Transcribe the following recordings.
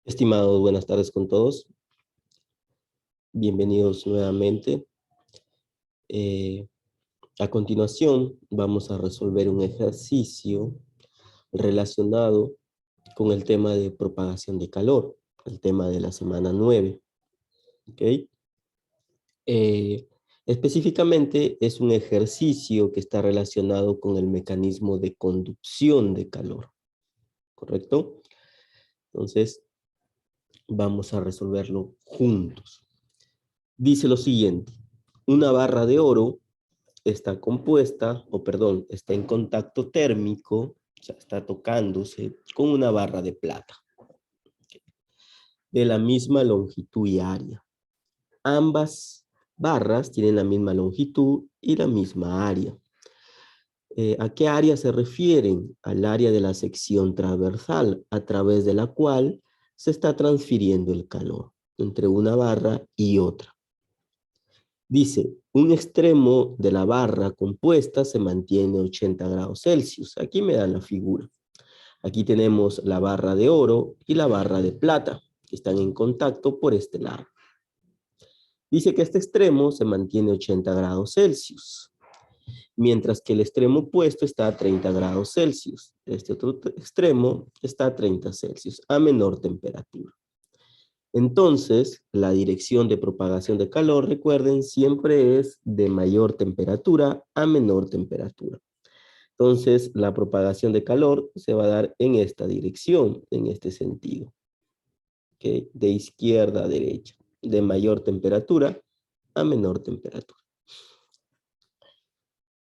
Estimados, buenas tardes con todos. Bienvenidos nuevamente. Eh, a continuación, vamos a resolver un ejercicio relacionado con el tema de propagación de calor, el tema de la semana 9. ¿Ok? Específicamente es un ejercicio que está relacionado con el mecanismo de conducción de calor. ¿Correcto? Entonces, vamos a resolverlo juntos. Dice lo siguiente: una barra de oro está compuesta, está en contacto térmico, o sea, está tocándose con una barra de plata de la misma longitud y área. Ambas barras tienen la misma longitud y la misma área. ¿A qué área se refieren? Al área de la sección transversal, a través de la cual se está transfiriendo el calor entre una barra y otra. Dice, un extremo de la barra compuesta se mantiene a 80 grados Celsius. Aquí me dan la figura. Aquí tenemos la barra de oro y la barra de plata, que están en contacto por este lado. Dice que este extremo se mantiene a 80 grados Celsius, mientras que el extremo opuesto está a 30 grados Celsius. Este otro extremo está a 30 Celsius, a menor temperatura. Entonces, la dirección de propagación de calor, recuerden, siempre es de mayor temperatura a menor temperatura. Entonces, la propagación de calor se va a dar en esta dirección, en este sentido. ¿Okay? De izquierda a derecha, de mayor temperatura a menor temperatura.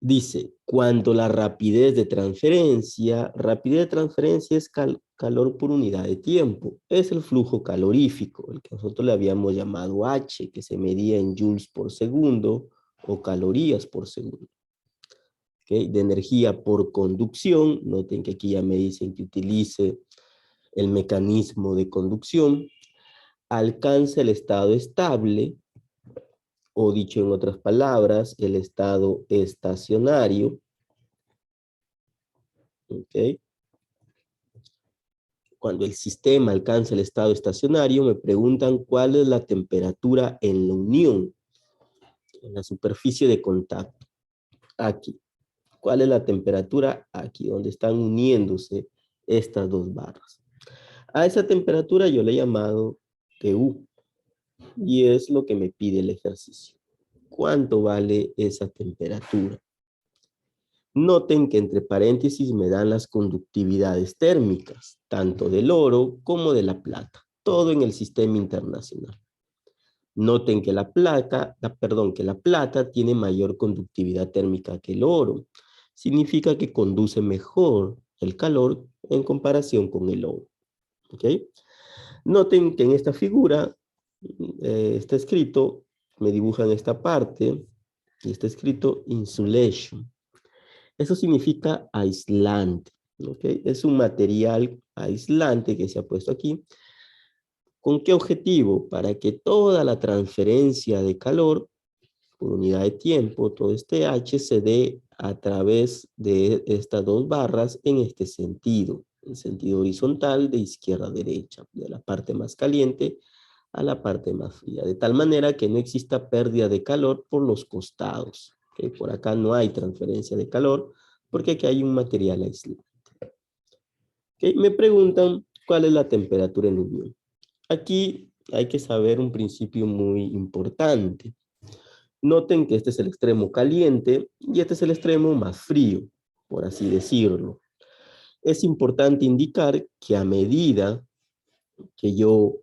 Dice, cuando la rapidez de transferencia es calor por unidad de tiempo, es el flujo calorífico, el que nosotros le habíamos llamado H, que se medía en joules por segundo o calorías por segundo. ¿Okay? De energía por conducción, noten que aquí ya me dicen que utilice el mecanismo de conducción, alcanza el estado estable, o dicho en otras palabras, el estado estacionario. ¿Ok? Cuando el sistema alcanza el estado estacionario, me preguntan cuál es la temperatura en la unión, en la superficie de contacto. Aquí. ¿Cuál es la temperatura? Aquí, donde están uniéndose estas dos barras. A esa temperatura yo le he llamado TU. Y es lo que me pide el ejercicio. ¿Cuánto vale esa temperatura? Noten que entre paréntesis me dan las conductividades térmicas, tanto del oro como de la plata, todo en el sistema internacional. Noten que la plata tiene mayor conductividad térmica que el oro. Significa que conduce mejor el calor en comparación con el oro. ¿Ok? Noten que en esta figura está escrito, me dibujan esta parte, y está escrito insulation. Eso significa aislante, ¿ok? Es un material aislante que se ha puesto aquí. ¿Con qué objetivo? Para que toda la transferencia de calor por unidad de tiempo, todo este H se dé a través de estas dos barras en este sentido, en sentido horizontal de izquierda a derecha, de la parte más caliente a la parte más fría, de tal manera que no exista pérdida de calor por los costados. ¿Okay? Por acá no hay transferencia de calor porque aquí hay un material aislante. ¿Okay? Me preguntan cuál es la temperatura en unión. Aquí hay que saber un principio muy importante. Noten que este es el extremo caliente y este es el extremo más frío, por así decirlo. Es importante indicar que a medida que yo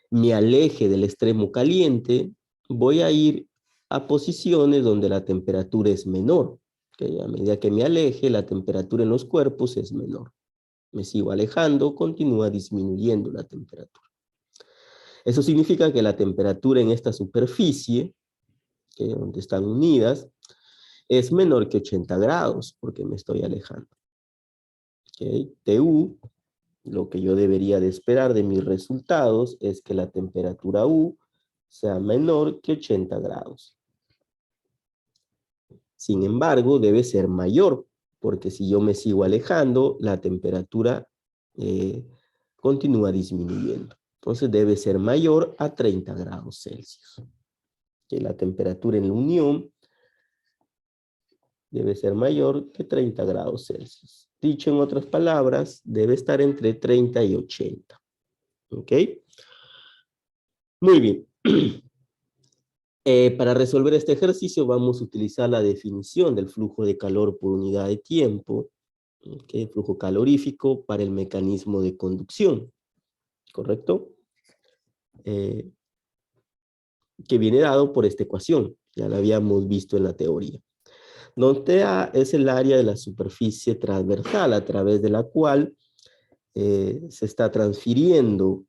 me aleje del extremo caliente, voy a ir a posiciones donde la temperatura es menor. ¿Okay? A medida que me aleje, la temperatura en los cuerpos es menor. Me sigo alejando, continúa disminuyendo la temperatura. Eso significa que la temperatura en esta superficie, donde están unidas, es menor que 80 grados, porque me estoy alejando. ¿Okay? TU, lo que yo debería de esperar de mis resultados es que la temperatura U sea menor que 80 grados. Sin embargo, debe ser mayor, porque si yo me sigo alejando, la temperatura continúa disminuyendo. Entonces debe ser mayor a 30 grados Celsius. Que la temperatura en la unión debe ser mayor que 30 grados Celsius. Dicho en otras palabras, debe estar entre 30 y 80. ¿Ok? Muy bien. Para resolver este ejercicio vamos a utilizar la definición del flujo de calor por unidad de tiempo, ¿okay? Flujo calorífico para el mecanismo de conducción, ¿correcto? Que viene dado por esta ecuación, ya la habíamos visto en la teoría. Donde A es el área de la superficie transversal a través de la cual se está transfiriendo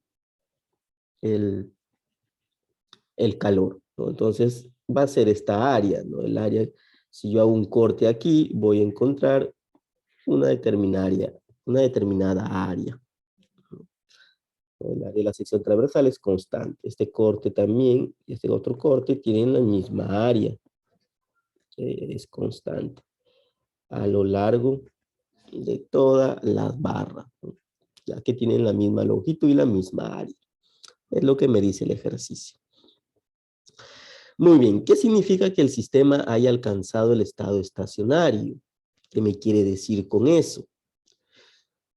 el calor, ¿no? Entonces va a ser esta área, ¿no? El área, si yo hago un corte aquí, voy a encontrar una determinada área. El área de la sección transversal es constante. Este corte también, y este otro corte tienen la misma área. Es constante a lo largo de todas las barras, ¿no? Ya que tienen la misma longitud y la misma área. Es lo que me dice el ejercicio. Muy bien, ¿qué significa que el sistema haya alcanzado el estado estacionario? ¿Qué me quiere decir con eso?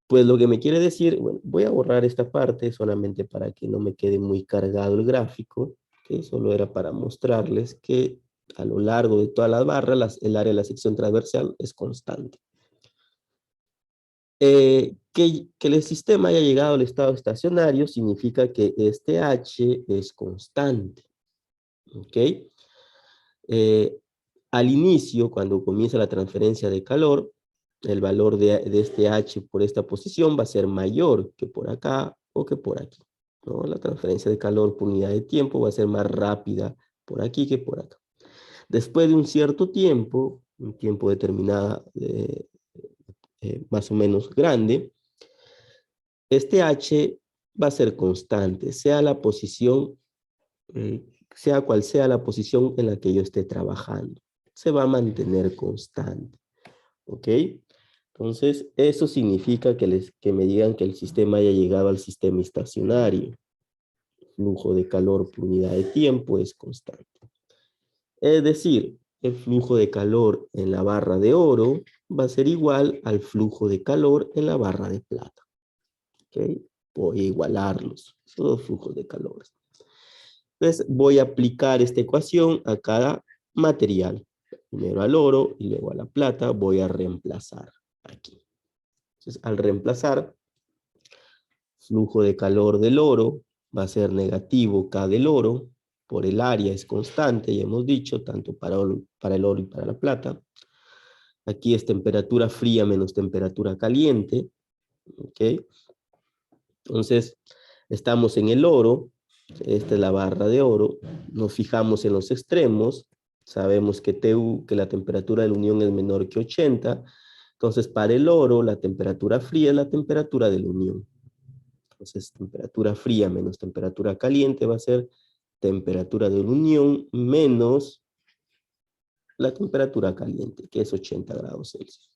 Pues lo que me quiere decir, bueno, voy a borrar esta parte solamente para que no me quede muy cargado el gráfico, que solo era para mostrarles que a lo largo de todas las barras, el área de la sección transversal es constante. Que el sistema haya llegado al estado estacionario significa que este H es constante. ¿Ok? Al inicio, cuando comienza la transferencia de calor, el valor de este H por esta posición va a ser mayor que por acá o que por aquí, ¿no? La transferencia de calor por unidad de tiempo va a ser más rápida por aquí que por acá. Después de un cierto tiempo, un tiempo determinado más o menos grande, este H va a ser constante, sea la posición, sea cual sea la posición en la que yo esté trabajando. Se va a mantener constante. ¿Ok? Entonces, eso significa que me digan que el sistema haya llegado al sistema estacionario. Flujo de calor por unidad de tiempo es constante. Es decir, el flujo de calor en la barra de oro va a ser igual al flujo de calor en la barra de plata. ¿Ok? Voy a igualarlos, esos dos flujos de calor. Entonces, voy a aplicar esta ecuación a cada material. Primero al oro y luego a la plata voy a reemplazar aquí. Entonces, al reemplazar, flujo de calor del oro va a ser negativo K del oro, por el área es constante, ya hemos dicho, tanto para el oro y para la plata. Aquí es temperatura fría menos temperatura caliente. ¿Ok? Entonces, estamos en el oro, esta es la barra de oro, nos fijamos en los extremos, sabemos que TU, que la temperatura de la unión es menor que 80, entonces para el oro la temperatura fría es la temperatura de la unión. Entonces temperatura fría menos temperatura caliente va a ser temperatura de la unión menos la temperatura caliente, que es 80 grados Celsius.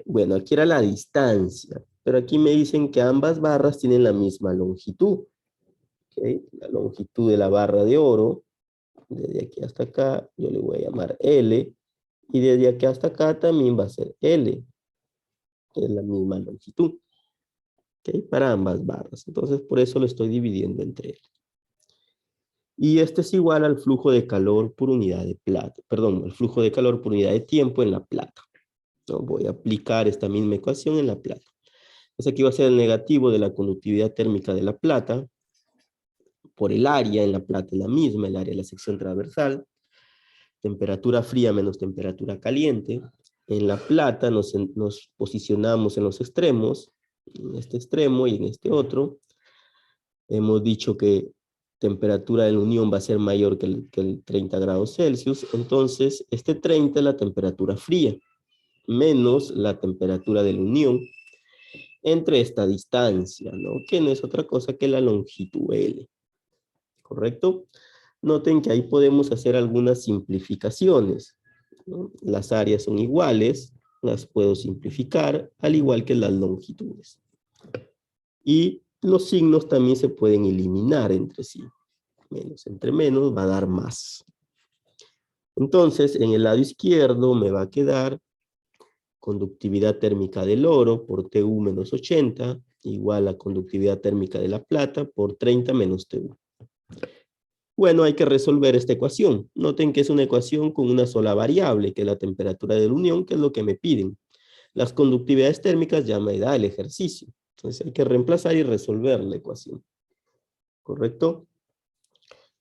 Bueno, aquí era la distancia, pero aquí me dicen que ambas barras tienen la misma longitud. ¿Okay? La longitud de la barra de oro, desde aquí hasta acá, yo le voy a llamar L, y desde aquí hasta acá también va a ser L, que es la misma longitud. ¿Okay? Para ambas barras. Entonces, por eso lo estoy dividiendo entre L. Y este es igual al flujo de calor por unidad de plata, perdón, el flujo de calor por unidad de tiempo en la plata. ¿No? Voy a aplicar esta misma ecuación en la plata. Entonces aquí va a ser el negativo de la conductividad térmica de la plata por el área, en la plata es la misma, el área de la sección transversal. Temperatura fría menos temperatura caliente. En la plata nos posicionamos en los extremos, en este extremo y en este otro. Hemos dicho que temperatura de la unión va a ser mayor que el 30 grados Celsius, entonces este 30 es la temperatura fría, menos la temperatura de la unión entre esta distancia, ¿no? Que no es otra cosa que la longitud L, ¿correcto? Noten que ahí podemos hacer algunas simplificaciones, ¿no? Las áreas son iguales, las puedo simplificar, al igual que las longitudes. Y los signos también se pueden eliminar entre sí. Menos entre menos va a dar más. Entonces, en el lado izquierdo me va a quedar conductividad térmica del oro por TU menos 80, igual a conductividad térmica de la plata por 30 menos TU. Bueno, hay que resolver esta ecuación. Noten que es una ecuación con una sola variable, que es la temperatura de la unión, que es lo que me piden. Las conductividades térmicas ya me da el ejercicio. Entonces hay que reemplazar y resolver la ecuación. ¿Correcto?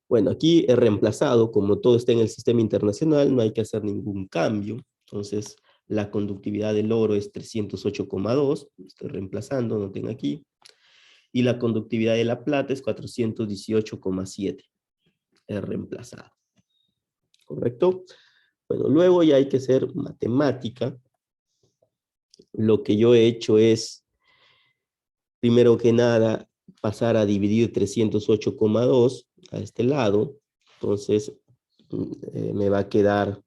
Bueno, aquí he reemplazado, como todo está en el sistema internacional, no hay que hacer ningún cambio. Entonces, la conductividad del oro es 308,2, estoy reemplazando, noten aquí. Y la conductividad de la plata es 418,7. He reemplazado. ¿Correcto? Bueno, luego ya hay que hacer matemática. Lo que yo he hecho es, primero que nada, pasar a dividir 308,2 a este lado. Entonces, me va a quedar,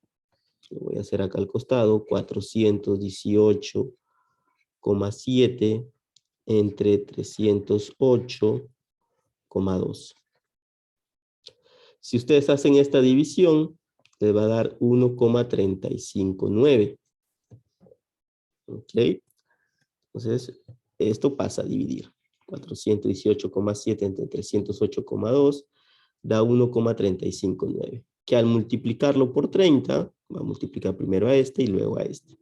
lo voy a hacer acá al costado, 418,7 entre 308,2. Si ustedes hacen esta división, les va a dar 1,359. ¿Ok? Entonces, esto pasa a dividir. 418,7 entre 308,2 da 1,359. Que al multiplicarlo por 30, va a multiplicar primero a este y luego a este.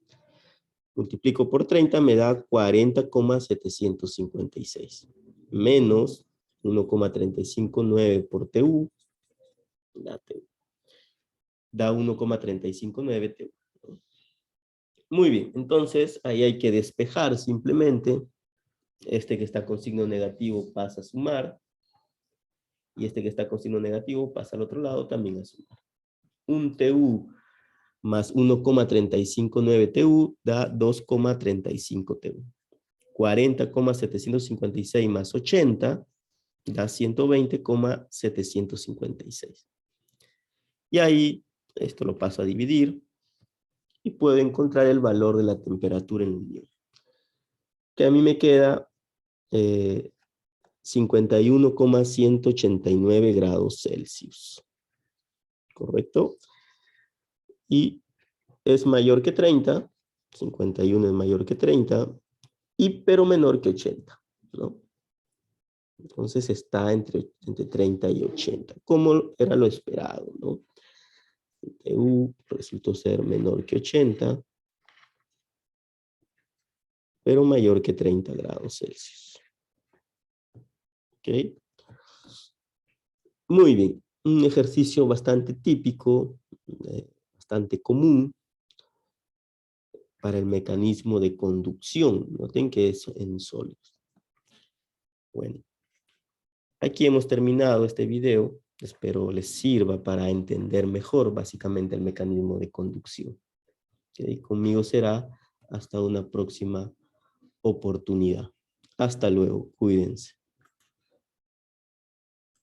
Multiplico por 30, me da 40,756. Menos 1,359 por TU, da 1,359 TU. Muy bien, entonces ahí hay que despejar simplemente. Este que está con signo negativo pasa a sumar. Y este que está con signo negativo pasa al otro lado también a sumar. Un TU más 1,359 TU da 2,35 TU. 40,756 más 80 da 120,756. Y ahí esto lo paso a dividir y puedo encontrar el valor de la temperatura en la unión. Que a mí me queda 51,189 grados Celsius. ¿Correcto? Y es mayor que 30, 51 es mayor que 30, pero menor que 80, ¿no? Entonces está entre 30 y 80, como era lo esperado, ¿no? TU resultó ser menor que 80, pero mayor que 30 grados Celsius. ¿Ok? Muy bien, un ejercicio bastante típico, bastante común para el mecanismo de conducción. Noten que es en sólidos. Bueno, aquí hemos terminado este video. Espero les sirva para entender mejor básicamente el mecanismo de conducción. ¿Okay? Conmigo será hasta una próxima oportunidad. Hasta luego, cuídense.